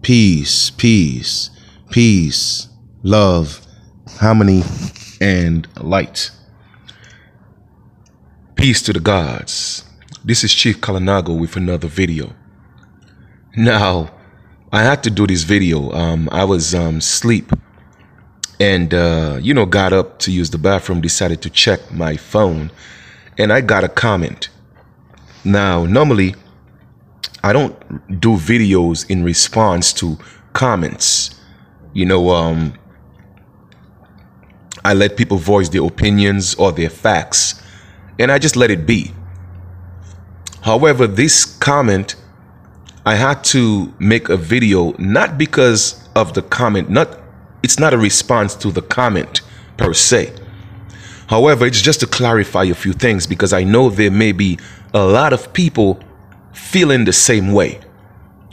Peace, peace, peace, love, harmony, and light. Peace to the gods. This is Chief Kalanago with another video. Now, I had to do this video. I was asleep and, got up to use the bathroom, decided to check my phone, and I got a comment. Now, normally, I don't do videos in response to comments. I let people voice their opinions or their facts, and I just let it be. However, this comment, I had to make a video, not because of the comment, it's not a response to the comment per se. However, it's just to clarify a few things, because I know there may be a lot of people feeling the same way.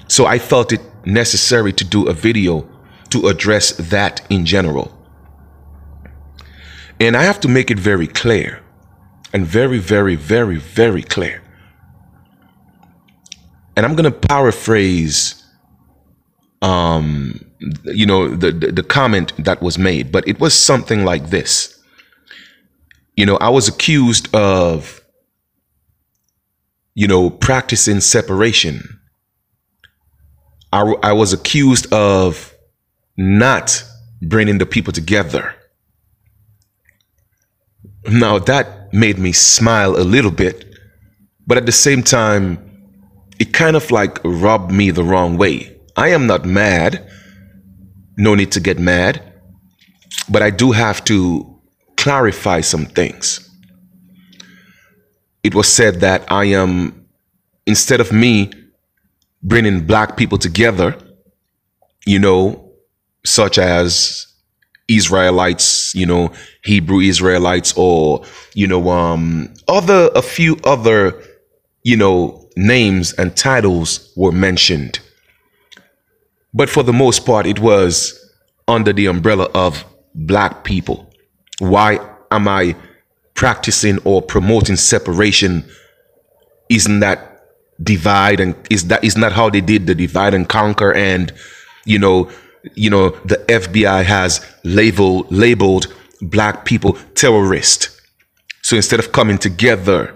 So I felt it necessary to do a video to address that in general. And I have to make it very clear, and very, very, very, very clear. And I'm going to paraphrase, the comment that was made, but it was something like this. I was accused of, practicing separation. I was accused of not bringing the people together. Now, that made me smile a little bit, but at the same time, it kind of like rubbed me the wrong way. I am not mad. No need to get mad. But I do have to clarify some things. It was said that I am, instead of me bringing black people together, such as Israelites, Hebrew Israelites, or, a few other, names and titles were mentioned. But for the most part, it was under the umbrella of black people. Why am I practicing or promoting separation? Isn't that divide, and is not how they did the divide and conquer? And the FBI has labeled black people terrorists. So instead of coming together,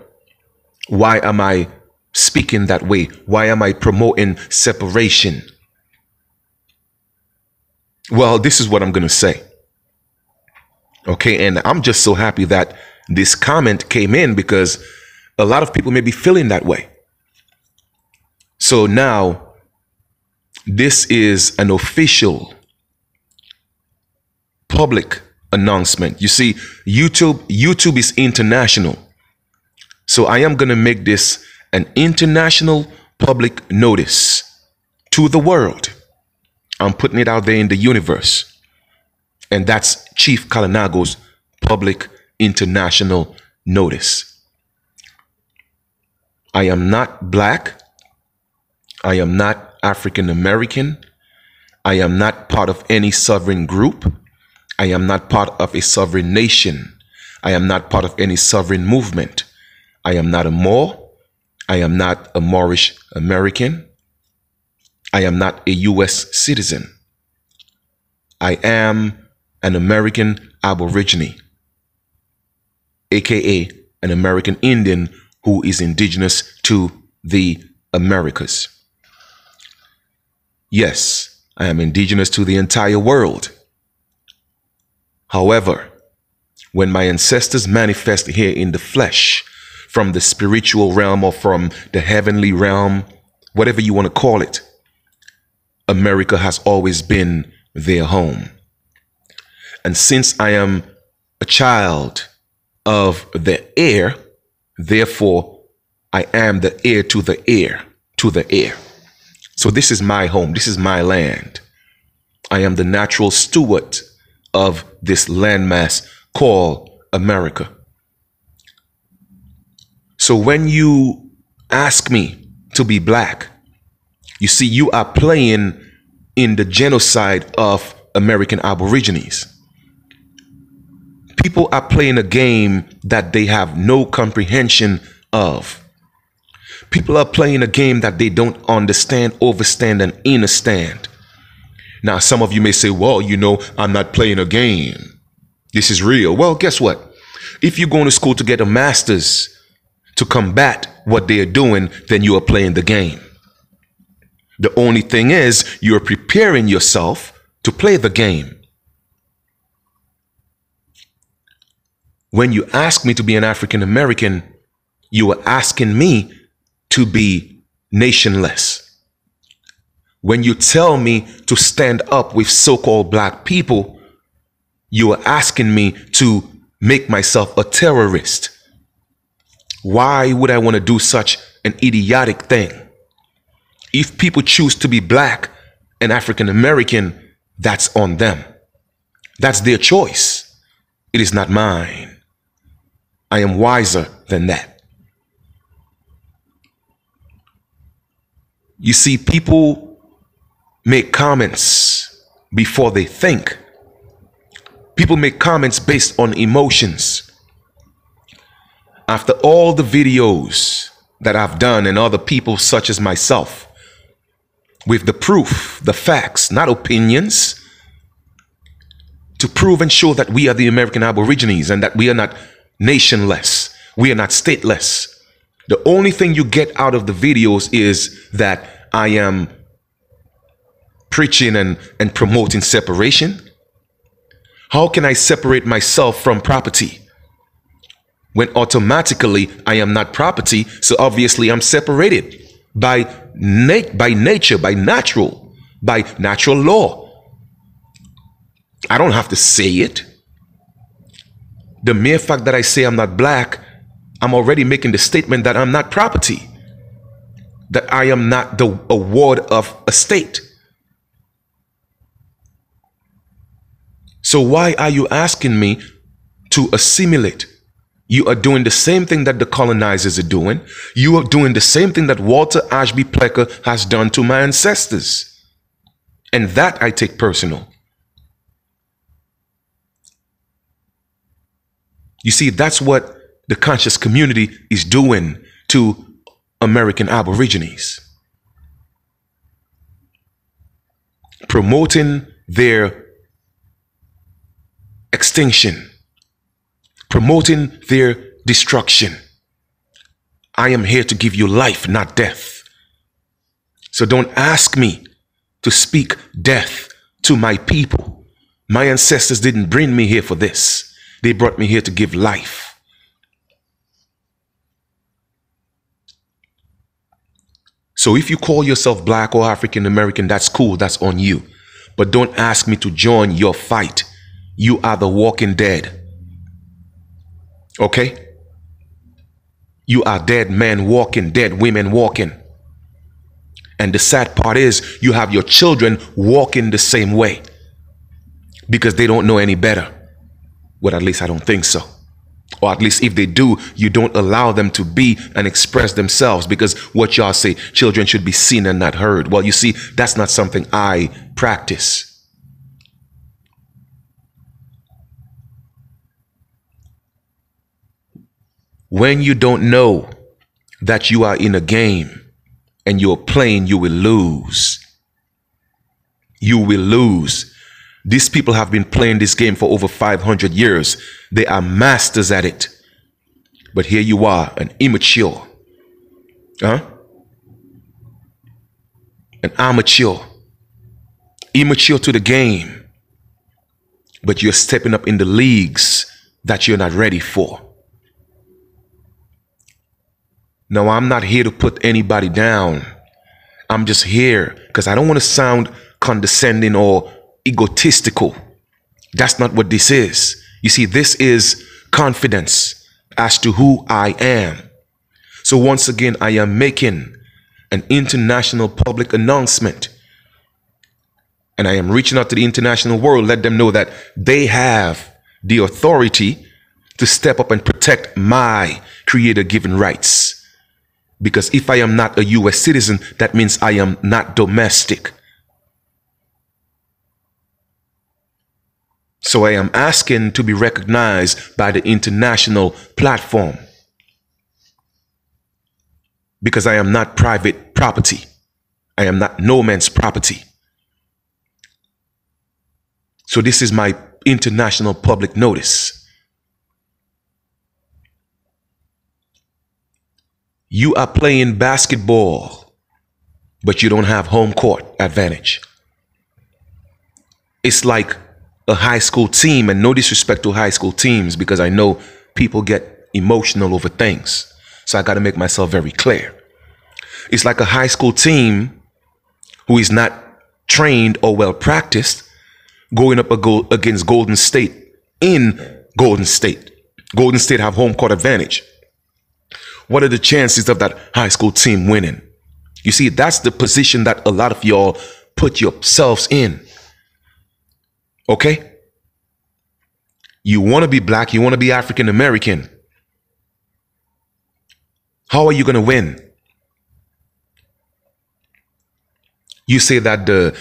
why am I speaking that way? Why am I promoting separation? Well, this is what I'm going to say. Okay, and I'm just so happy that this comment came in, because a lot of people may be feeling that way. So now, this is an official public announcement. You see, YouTube is international. So I am going to make this an international public notice to the world. I'm putting it out there in the universe. And that's Chief Kalanago's public international notice. I am not black. I am not African American. I am not part of any sovereign group. I am not part of a sovereign nation. I am not part of any sovereign movement. I am not a Moor. I am not a Moorish American. I am not a U.S. citizen. I am an American Aborigine, aka an American Indian who is indigenous to the Americas. Yes, I am indigenous to the entire world. However, when my ancestors manifest here in the flesh, from the spiritual realm or from the heavenly realm, whatever you want to call it, America has always been their home. And since I am a child of the air, therefore I am the heir to the heir to the air. So this is my home. This is my land. I am the natural steward of this landmass called America. So when you ask me to be black, you see, you are playing in the genocide of American Aborigines. People are playing a game that they have no comprehension of. People are playing a game that they don't understand, overstand, and understand. Now, some of you may say, well, I'm not playing a game. This is real. Well, guess what? If you're going to school to get a master's to combat what they're doing, then you are playing the game. The only thing is you're preparing yourself to play the game. When you ask me to be an African American, you are asking me to be nationless. When you tell me to stand up with so-called black people, you are asking me to make myself a terrorist. Why would I want to do such an idiotic thing? If people choose to be black and African American, that's on them. That's their choice. It is not mine. I am wiser than that. You see, people make comments before they think. People make comments based on emotions. After all the videos that I've done and other people such as myself, with the proof, the facts, not opinions, to prove and show that we are the American Aborigines and that we are not nationless, we are not stateless. The only thing you get out of the videos is that I am preaching and promoting separation. How can I separate myself from property when automatically I am not property? So obviously I'm separated by nature, by natural law. I don't have to say it. The mere fact that I say I'm not black, I'm already making the statement that I'm not property, that I am not a ward of a state. So why are you asking me to assimilate? You are doing the same thing that the colonizers are doing. You are doing the same thing that Walter Ashby Plecker has done to my ancestors. And that I take personal. You see, that's what the conscious community is doing to American Aborigines. Promoting their extinction, promoting their destruction. I am here to give you life, not death. So don't ask me to speak death to my people. My ancestors didn't bring me here for this. They brought me here to give life. So if you call yourself black or African American, that's cool, that's on you. But don't ask me to join your fight. You are the walking dead. Okay? You are dead men walking, dead women walking. And the sad part is you have your children walking the same way because they don't know any better. Well, at least I don't think so. Or at least if they do, you don't allow them to be and express themselves, because what y'all say, children should be seen and not heard. Well, you see, that's not something I practice. When you don't know that you are in a game and you're playing, you will lose. You will lose. These people have been playing this game for over 500 years. They are masters at it. But here you are, an immature, an amateur, immature to the game. But you're stepping up in the leagues that you're not ready for. No, I'm not here to put anybody down. I'm just here because I don't want to sound condescending or egotistical. That's not what this is. You see, this is confidence as to who I am. So once again, I am making an international public announcement. And I am reaching out to the international world, let them know that they have the authority to step up and protect my creator-given rights. Because if I am not a U.S. citizen, that means I am not domestic. So I am asking to be recognized by the international platform. Because I am not private property. I am not no man's property. So this is my international public notice. You are playing basketball, but you don't have home court advantage. It's like a high school team, and no disrespect to high school teams, because I know people get emotional over things. So I got to make myself very clear. It's like a high school team who is not trained or well practiced going up against Golden State in Golden State. Golden State have home court advantage. What are the chances of that high school team winning? You see, that's the position that a lot of y'all put yourselves in. Okay? You want to be black, you want to be African American. How are you going to win? You say that the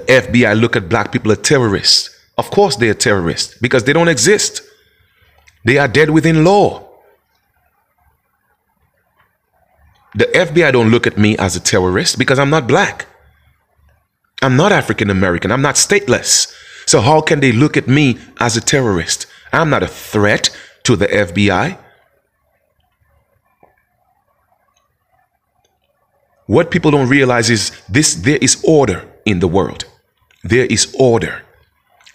FBI look at black people as terrorists. Of course they are terrorists, because they don't exist. They are dead within law. The FBI don't look at me as a terrorist because I'm not black. I'm not African American. I'm not stateless. So how can they look at me as a terrorist? I'm not a threat to the FBI. What people don't realize is this: there is order in the world. There is order.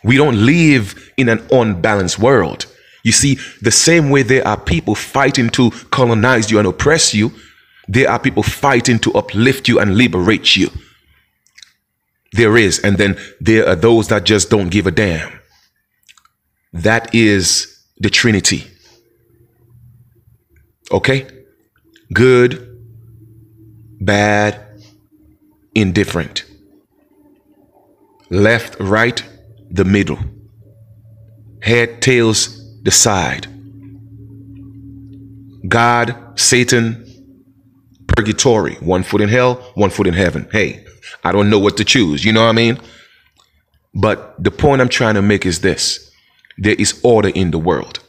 We don't live in an unbalanced world. You see, the same way there are people fighting to colonize you and oppress you, there are people fighting to uplift you and liberate you. There is. And then there are those that just don't give a damn. That is the Trinity. Okay? Good, bad, indifferent. Left, right, the middle. Head, tails, the side. God, Satan, purgatory. One foot in hell, one foot in heaven. Hey, I don't know what to choose. You know what I mean? But the point I'm trying to make is this. There is order in the world.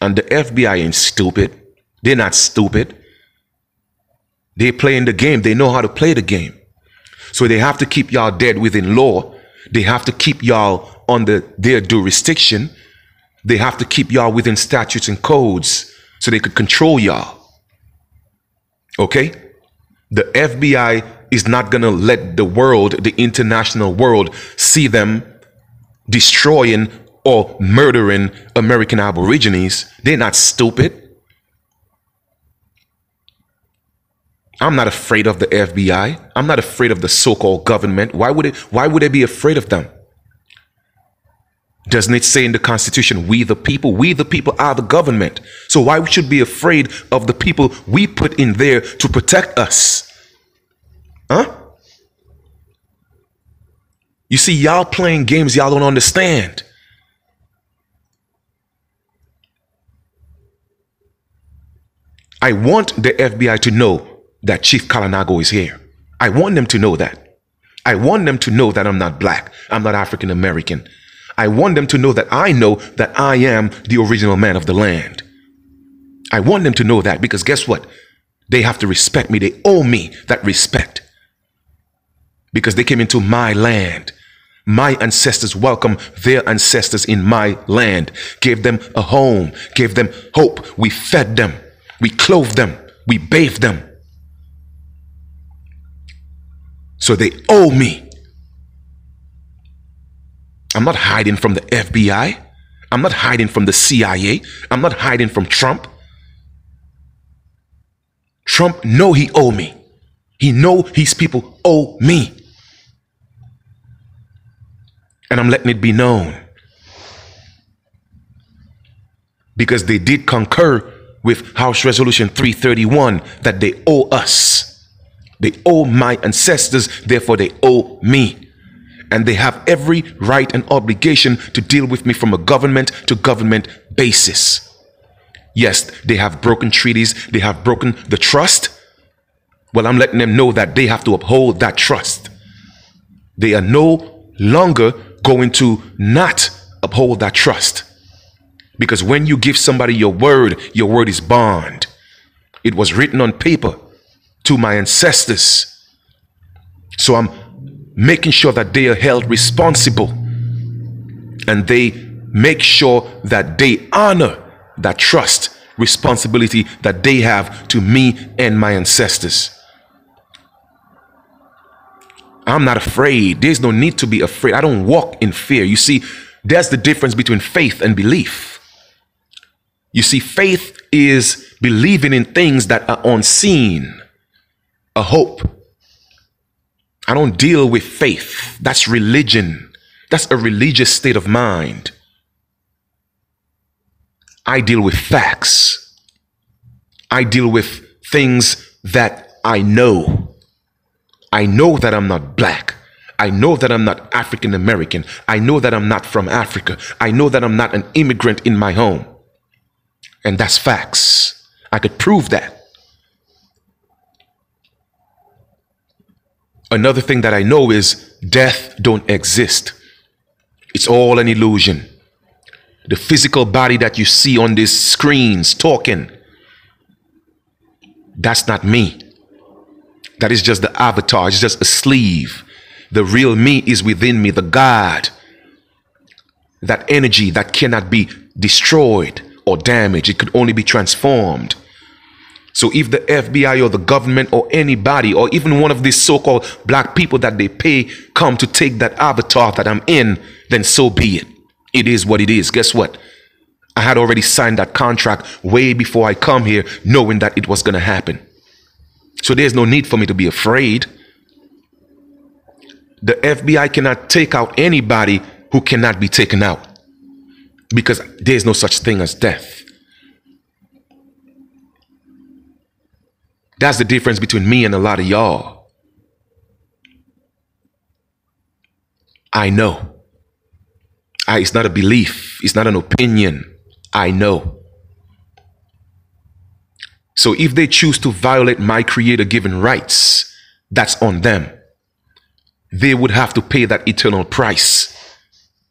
And the FBI ain't stupid. They're not stupid. They're playing the game. They know how to play the game. So they have to keep y'all dead within law. They have to keep y'all under their jurisdiction. They have to keep y'all within statutes and codes so they could control y'all. Okay? The FBI is not going to let the world, the international world, see them destroying or murdering American Aborigines. They're not stupid. I'm not afraid of the FBI. I'm not afraid of the so-called government. Why would I be afraid of them? Doesn't it say in the Constitution, we the people are the government. So why we should be afraid of the people we put in there to protect us? Huh? You see, y'all playing games y'all don't understand. I want the FBI to know that Chief Kalanago is here. I want them to know that. I want them to know that I'm not black. I'm not African American. I want them to know that I am the original man of the land. I want them to know that, because guess what? They have to respect me. They owe me that respect. Because they came into my land. My ancestors welcomed their ancestors in my land. Gave them a home. Gave them hope. We fed them. We clothed them. We bathed them. So they owe me. I'm not hiding from the FBI. I'm not hiding from the CIA. I'm not hiding from Trump. Trump know he owe me. He know his people owe me. And I'm letting it be known. Because they did concur with House Resolution 331 that they owe us. They owe my ancestors, therefore they owe me. And they have every right and obligation to deal with me from a government to government basis. Yes, they have broken treaties. They have broken the trust. Well, I'm letting them know that they have to uphold that trust. They are no longer going to not uphold that trust. Because when you give somebody your word is bond. It was written on paper to my ancestors. So I'm making sure that they are held responsible and they make sure that they honor that trust, responsibility that they have to me and my ancestors. I'm not afraid. There's no need to be afraid. I don't walk in fear. You see, there's the difference between faith and belief. You see, faith is believing in things that are unseen, a hope. I don't deal with faith. That's religion. That's a religious state of mind. I deal with facts. I deal with things that I know. I know that I'm not black. I know that I'm not African American. I know that I'm not from Africa. I know that I'm not an immigrant in my home. And that's facts. I could prove that. Another thing that I know is death don't exist. It's all an illusion. The physical body that you see on these screens talking, that's not me. That is just the avatar. It's just a sleeve. The real me is within me, the God. That energy that cannot be destroyed or damaged. It could only be transformed. So if the FBI or the government or anybody or even one of these so-called black people that they pay come to take that avatar that I'm in, then so be it. It is what it is. Guess what? I had already signed that contract way before I come here, knowing that it was going to happen. So there's no need for me to be afraid. The FBI cannot take out anybody who cannot be taken out, because there's no such thing as death. That's the difference between me and a lot of y'all. I know. It's not a belief. It's not an opinion. I know. So if they choose to violate my creator-given rights, that's on them. They would have to pay that eternal price.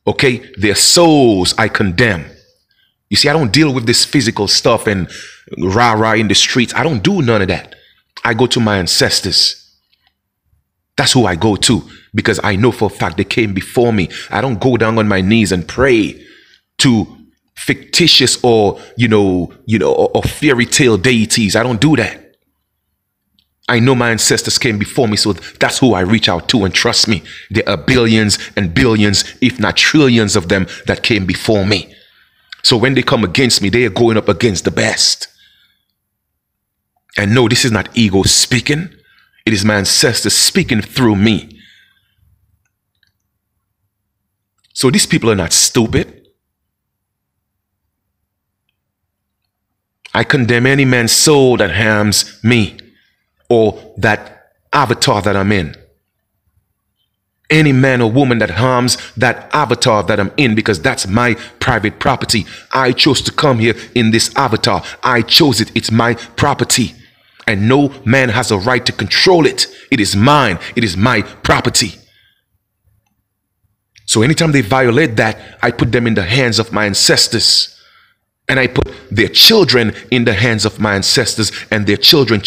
Okay? Their souls I condemn. You see, I don't deal with this physical stuff and rah-rah in the streets. I don't do none of that. I go to my ancestors. That's who I go to, because I know for a fact they came before me. I don't go down on my knees and pray to fictitious or fairy tale deities. I don't do that. I know my ancestors came before me, so that's who I reach out to. And trust me, there are billions and billions, if not trillions of them that came before me. So when they come against me, they are going up against the best. And no, this is not ego speaking. It is my ancestors speaking through me. So these people are not stupid. I condemn any man's soul that harms me or that avatar that I'm in. Any man or woman that harms that avatar that I'm in, because that's my private property. I chose to come here in this avatar. I chose it. It's my property. And no man has a right to control it. It is mine. It is my property. So anytime they violate that, I put them in the hands of my ancestors. And I put their children in the hands of my ancestors, and their children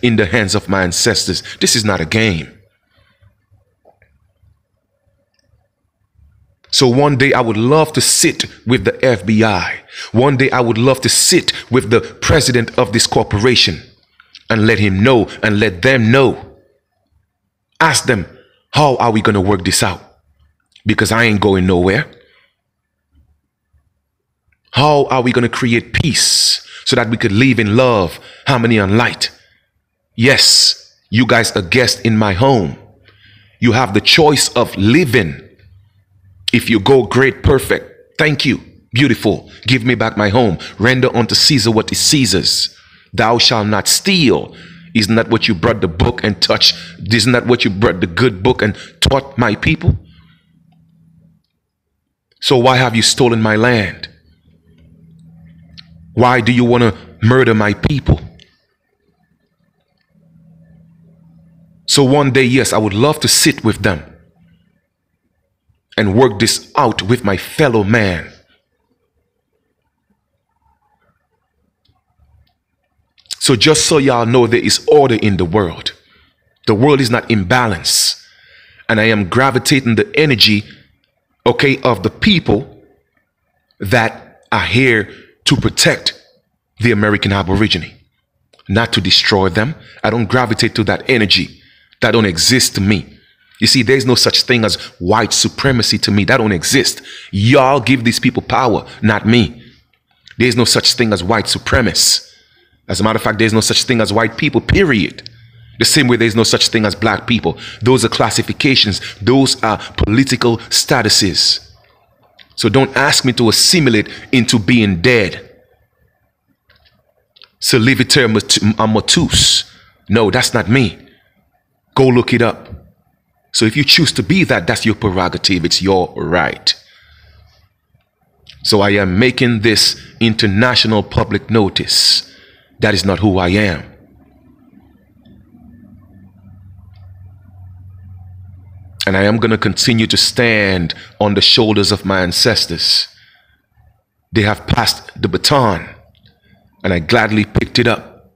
in the hands of my ancestors. This is not a game. So one day I would love to sit with the FBI. One day I would love to sit with the president of this corporation and let him know and let them know. Ask them, how are we going to work this out? Because I ain't going nowhere. How are we going to create peace so that we could live in love, harmony, and light? Yes, you guys are guests in my home. You have the choice of living. If you go great, perfect, thank you, beautiful, give me back my home. Render unto Caesar what is Caesar's. Thou shalt not steal. Isn't that what you brought the book and touched? Isn't that what you brought the good book and taught my people? So why have you stolen my land? Why do you want to murder my people? So one day, yes, I would love to sit with them and work this out with my fellow man. So just so y'all know, there is order in the world. The world is not in balance. And I am gravitating the energy okay, of the people that are here to protect the American Aborigine, not to destroy them. I don't gravitate to that energy. That don't exist to me. You see, there's no such thing as white supremacy to me. That don't exist. Y'all give these people power, not me. There's no such thing as white supremacists. As a matter of fact, there's no such thing as white people, period. The same way there's no such thing as black people. Those are classifications. Those are political statuses. So don't ask me to assimilate into being dead. So Liviter Matus. No, that's not me. Go look it up. So if you choose to be that, that's your prerogative. It's your right. So I am making this international public notice. That is not who I am. And I am going to continue to stand on the shoulders of my ancestors. They have passed the baton, and I gladly picked it up.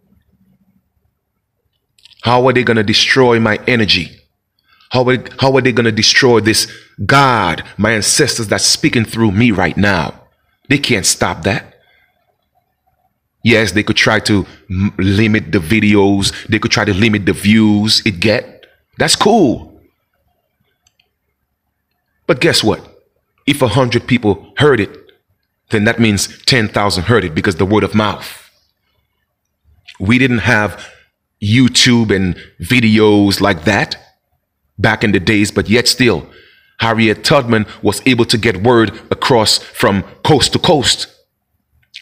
How are they going to destroy my energy? How are they going to destroy this God, my ancestors that's speaking through me right now? They can't stop that. Yes, they could try to limit the videos. They could try to limit the views it get. That's cool. But guess what? If 100 people heard it, then that means 10,000 heard it because the word of mouth. We didn't have YouTube and videos like that back in the days, but yet still, Harriet Tubman was able to get word across from coast to coast.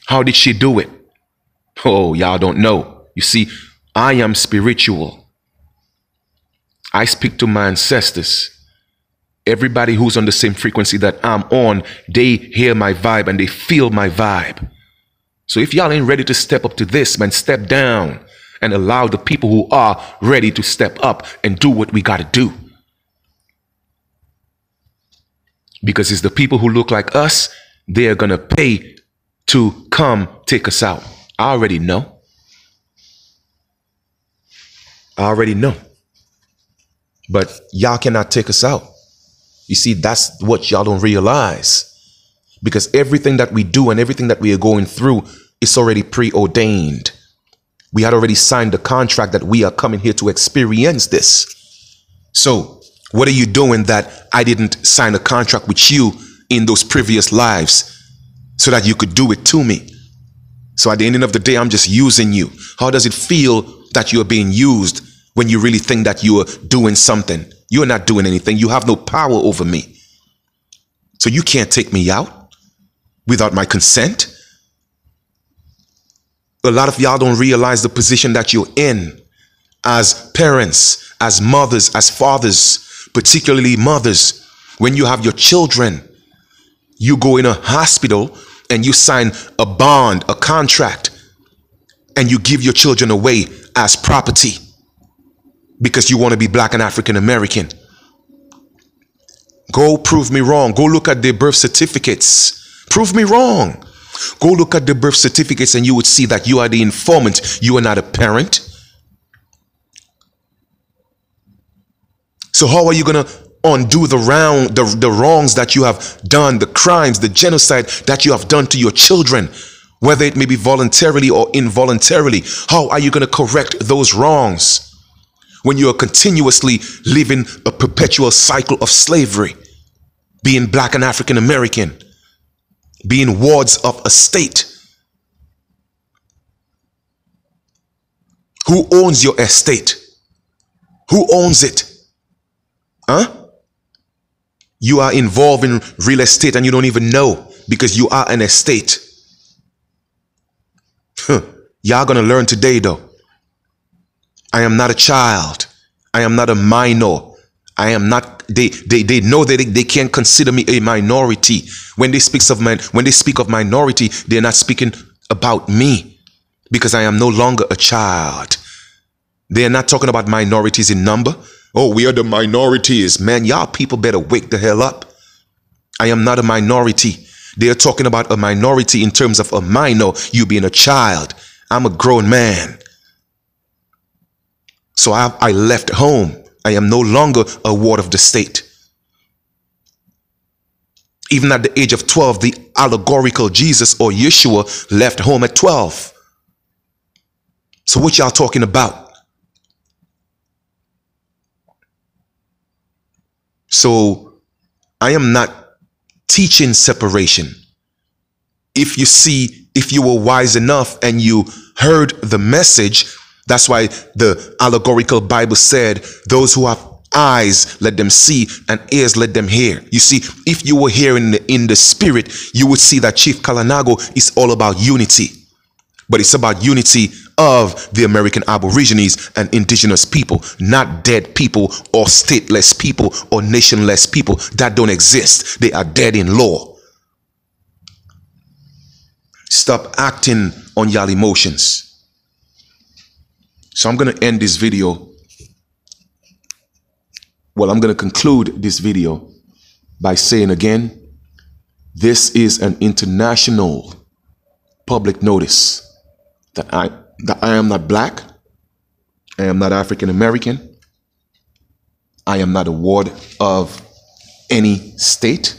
How did she do it? Oh, y'all don't know. You see, I am spiritual. I speak to my ancestors. Everybody who's on the same frequency that I'm on, they hear my vibe and they feel my vibe. So if y'all ain't ready to step up to this, man, step down and allow the people who are ready to step up and do what we got to do. Because it's the people who look like us, they're going to pay to come take us out. I already know. I already know. But y'all cannot take us out. You see, that's what y'all don't realize. Because everything that we do and everything that we are going through is already preordained. We had already signed the contract that we are coming here to experience this. So what are you doing that I didn't sign a contract with you in those previous lives so that you could do it to me? So at the end of the day, I'm just using you. How does it feel that you are being used when you really think that you are doing something? You're not doing anything. You have no power over me. So you can't take me out without my consent. A lot of y'all don't realize the position that you're in as parents, as mothers, as fathers, particularly mothers. When you have your children, you go in a hospital and you sign a bond, a contract, and you give your children away as property because you want to be black and African American. Go prove me wrong. Go look at their birth certificates. Prove me wrong. Go look at the birth certificates and you would see that you are the informant. You are not a parent. So how are you going to undo the wrongs that you have done, the crimes, the genocide that you have done to your children, whether it may be voluntarily or involuntarily? How are you going to correct those wrongs when you are continuously living a perpetual cycle of slavery, being black and African American, being wards of a state? Who owns your estate? Who owns it? Huh? You are involved in real estate and you don't even know because you are an estate. Y'all gonna learn today though. I am not a child. I am not a minor. I am not, they know that they can't consider me a minority. When they speak of minority, they're not speaking about me because I am no longer a child. They are not talking about minorities in number. Oh, we are the minorities. Man, y'all people better wake the hell up. I am not a minority. They are talking about a minority in terms of a minor, you being a child. I'm a grown man. So I left home. I am no longer a ward of the state. Even at the age of 12, the allegorical Jesus or Yeshua left home at 12. So what y'all talking about? So I am not teaching separation. If you were wise enough and you heard the message, that's why the allegorical Bible said, those who have eyes, let them see, and ears, let them hear. You see, if you were hearing in the spirit, you would see that Chief Kalanago is all about unity. But it's about unity of the American Aborigines and indigenous people, not dead people or stateless people or nationless people that don't exist. They are dead in law. Stop acting on y'all emotions. So I'm going to end this video. Well, I'm going to conclude this video by saying again, this is an international public notice that I am not black, I am not African American, I am not a ward of any state,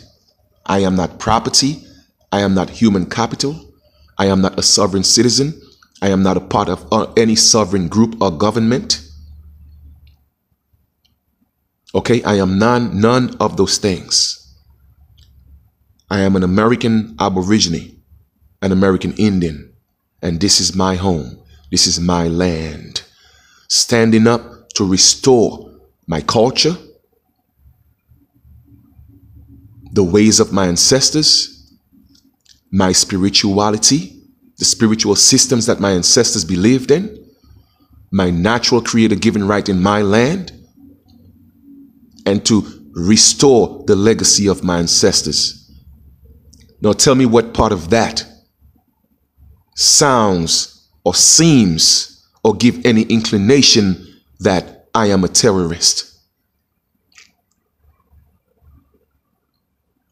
I am not property, I am not human capital, I am not a sovereign citizen, I am not a part of any sovereign group or government. Okay, I am none of those things. I am an American Aborigine, an American Indian, and this is my home. This is my land. Standing up to restore my culture, the ways of my ancestors, my spirituality, the spiritual systems that my ancestors believed in, my natural creator-given right in my land, and to restore the legacy of my ancestors. Now tell me what part of that sounds or seems or give any inclination that I am a terrorist.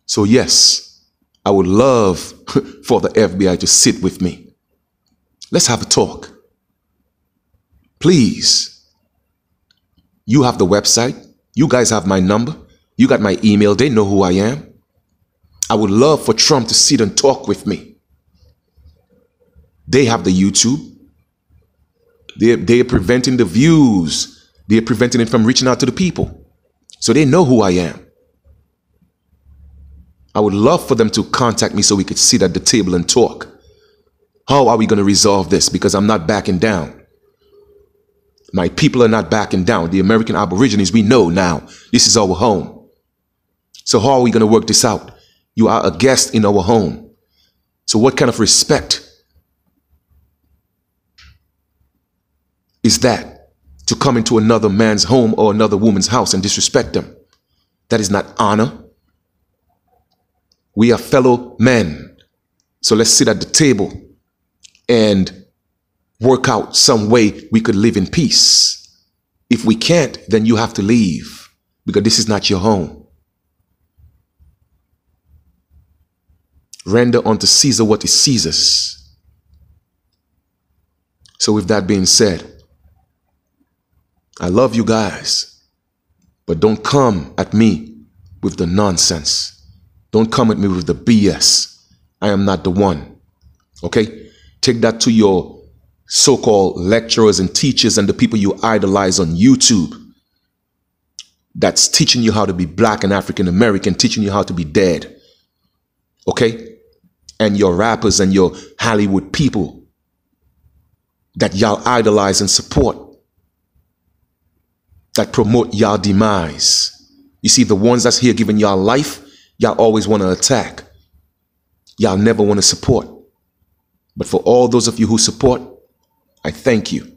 So yes, I would love for the FBI to sit with me. Let's have a talk. Please. You have the website. You guys have my number. You got my email. They know who I am. I would love for Trump to sit and talk with me. They have the YouTube. They're preventing the views. They're preventing it from reaching out to the people. So they know who I am. I would love for them to contact me so we could sit at the table and talk. How are we going to resolve this? Because I'm not backing down. My people are not backing down. The American Aborigines, we know now, this is our home. So how are we going to work this out? You are a guest in our home. So what kind of respect is that, to come into another man's home or another woman's house and disrespect them? That is not honor. We are fellow men. So let's sit at the table and work out some way we could live in peace. If we can't, then you have to leave, because this is not your home. Render unto Caesar what is Caesar's. So with that being said, I love you guys, but don't come at me with the nonsense. Don't come at me with the BS. I am not the one. Okay? Take that to your so-called lecturers and teachers and the people you idolize on YouTube that's teaching you how to be black and African American, teaching you how to be dead. Okay? And your rappers and your Hollywood people that y'all idolize and support, that promote y'all demise. You see, the ones that's here giving y'all life, y'all always want to attack. Y'all never want to support. But for all those of you who support, I thank you.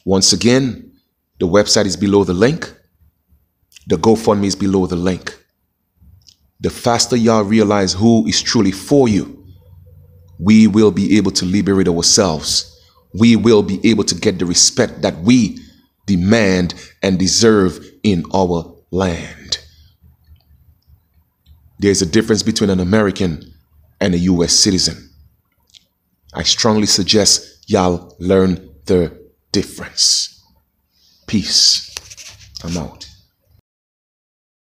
Once again, the website is below the link. The GoFundMe is below the link. The faster y'all realize who is truly for you, we will be able to liberate ourselves. We will be able to get the respect that we demand and deserve in our land. There's a difference between an American and a US citizen. I strongly suggest y'all learn the difference. Peace. I'm out.